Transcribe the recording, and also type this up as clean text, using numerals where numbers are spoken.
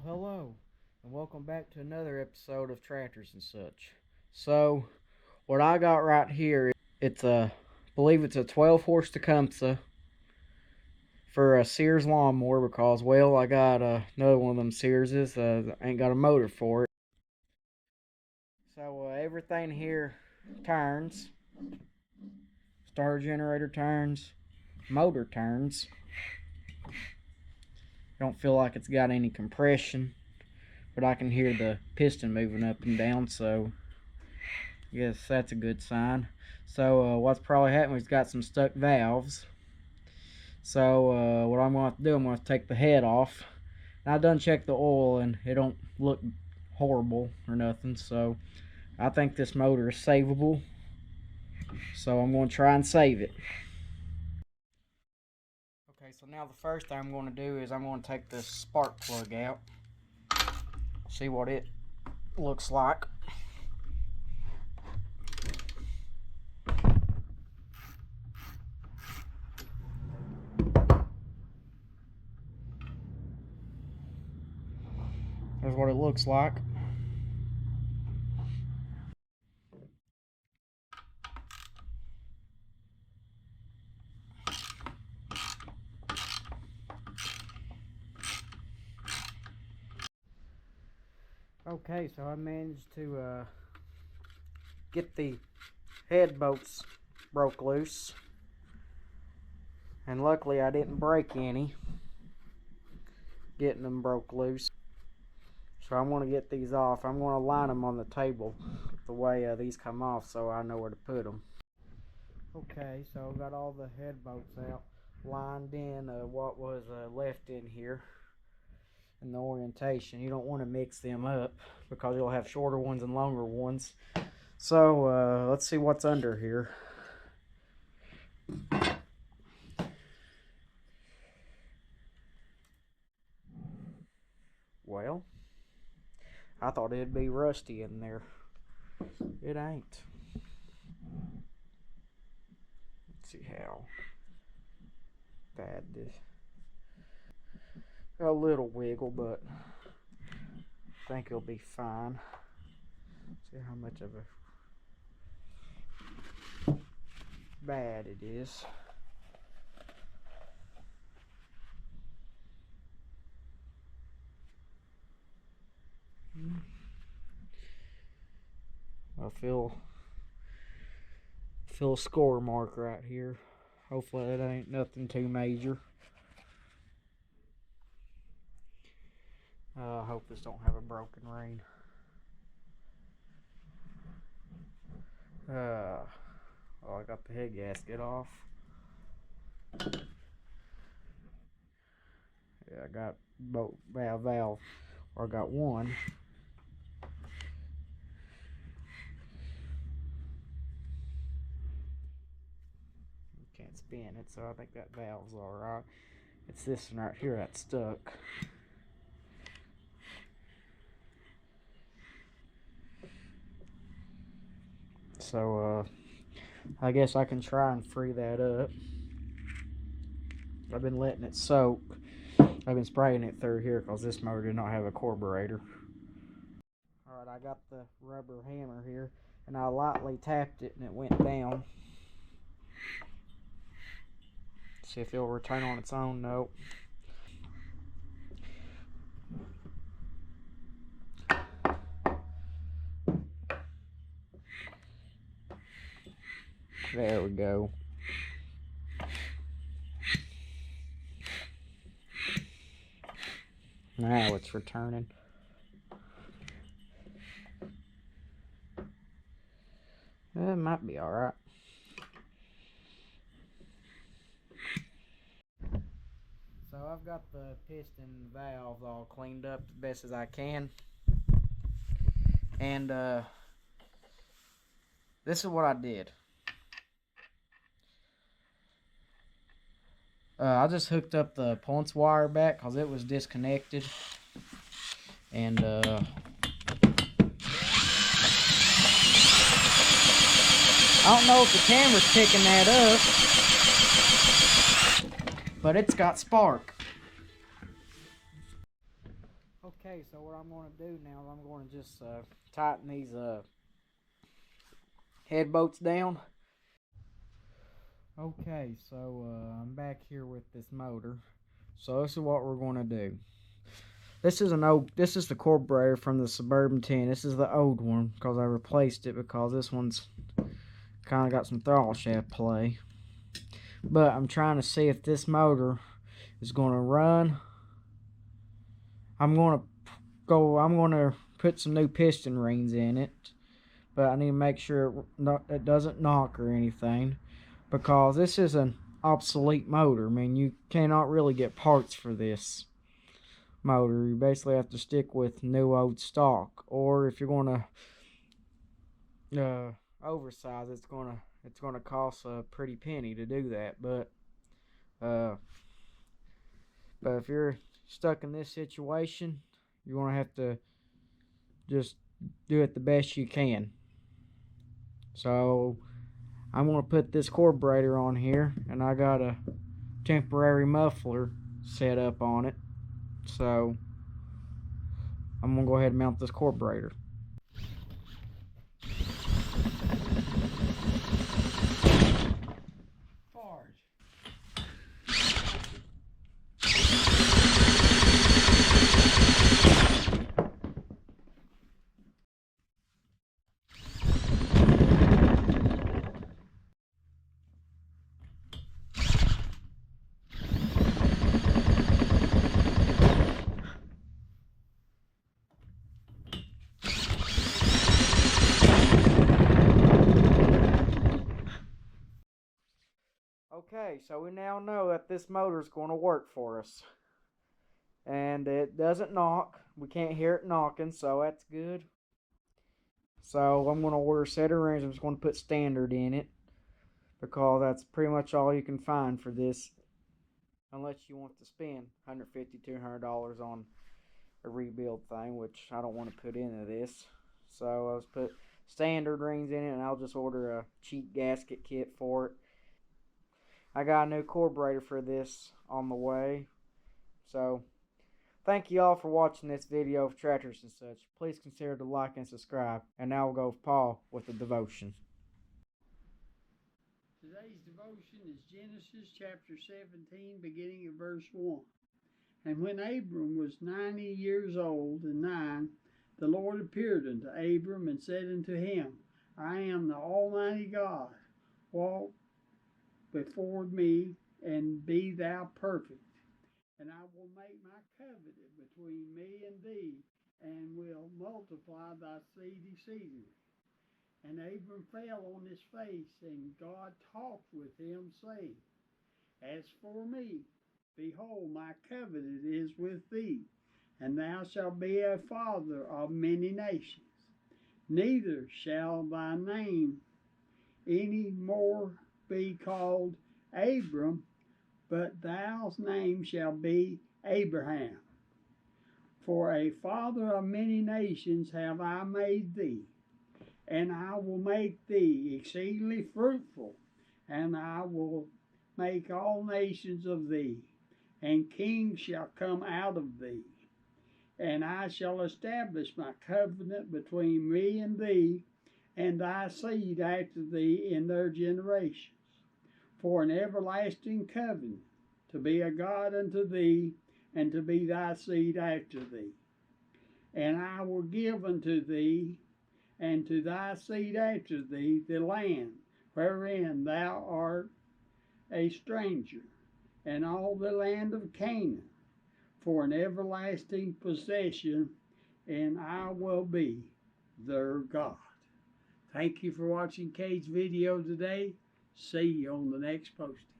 Well, hello, and welcome back to another episode of Tractors and Such. So, what I got right here, I believe it's a 12 horse Tecumseh for a Sears lawnmower because, well, I got another one of them Searses. Ain't got a motor for it. So, everything here turns. Starter generator turns. Motor turns. Don't feel like it's got any compression, but I can hear the piston moving up and down, so I guess that's a good sign. So what's probably happened, we've got some stuck valves. So what I'm going to do, I'm going to take the head off. And I done checked the oil and it don't look horrible or nothing, so I think this motor is savable. So I'm going to try and save it. Okay, so now the first thing I'm going to do is I'm going to take this spark plug out. See what it looks like. There's what it looks like. Okay, so I managed to get the head bolts broke loose, and luckily I didn't break any getting them broke loose. So I'm going to get these off. I'm going to line them on the table the way these come off so I know where to put them. Okay, so I got all the head bolts out, lined in what was left in here and the orientation. You don't want to mix them up because you'll have shorter ones and longer ones. So let's see what's under here. Well, I thought it'd be rusty in there. It ain't. Let's see how bad this. Got a little wiggle, but I think it'll be fine. See how much of a bad it is. I feel a score mark right here. Hopefully it ain't nothing too major. I hope this don't have a broken ring. Oh, I got the head gasket off. Yeah, I got both valve, or I got one. Can't spin it, so I think that valve's alright. It's this one right here that's stuck. So I guess I can try and free that up. I've been letting it soak. I've been spraying it through here because this motor did not have a carburetor. Alright, I got the rubber hammer here and I lightly tapped it and it went down. See if it'll return on its own. Nope. There we go. Now it's returning. It might be alright. So I've got the piston valves all cleaned up as best as I can. And this is what I did. I just hooked up the punch wire back because it was disconnected. And I don't know if the camera's picking that up, but it's got spark. Okay, so what I'm going to do now is I'm going to just tighten these head bolts down. Okay, so I'm back here with this motor. So this is what we're going to do. This is the carburetor from the Suburban 10. This is the old one because I replaced it because this one's kind of got some throttle shaft play. But I'm trying to see if this motor is going to run. I'm going to put some new piston rings in it, but I need to make sure it doesn't knock or anything, because this is an obsolete motor. I mean, you cannot really get parts for this motor. You basically have to stick with new old stock, or if you're going to oversize, it's going to cost a pretty penny to do that. But if you're stuck in this situation, you're going to have to just do it the best you can. So I'm going to put this carburetor on here, and I got a temporary muffler set up on it. So I'm going to go ahead and mount this carburetor. Okay, so we now know that this motor is going to work for us. And it doesn't knock. We can't hear it knocking, so that's good. So I'm going to order a set of rings. I'm just going to put standard in it, because that's pretty much all you can find for this, unless you want to spend $150, $200 on a rebuild thing, which I don't want to put into this. So I'll just put standard rings in it, and I'll just order a cheap gasket kit for it. I got a new carburetor for this on the way. So thank you all for watching this video of tractors and such. Please consider to like and subscribe. And now we'll go with Paul with the devotion. Today's devotion is Genesis chapter 17, beginning at verse 1. And when Abram was 90 years old and 9, the Lord appeared unto Abram and said unto him, I am the Almighty God. Walk before me and be thou perfect. And I will make my covenant between me and thee, and will multiply thy seed exceedingly. And Abram fell on his face, and God talked with him, saying, As for me, behold, my covenant is with thee, and thou shalt be a father of many nations. Neither shall thy name any more be called Abram, but thou name shall be Abraham. For a father of many nations have I made thee, and I will make thee exceedingly fruitful, and I will make all nations of thee, and kings shall come out of thee. And I shall establish my covenant between me and thee, and thy seed after thee in their generations, for an everlasting covenant, to be a God unto thee, and to be thy seed after thee. And I will give unto thee, and to thy seed after thee, the land wherein thou art a stranger, and all the land of Canaan, for an everlasting possession, and I will be their God. Thank you for watching Cade's video today. See you on the next posting.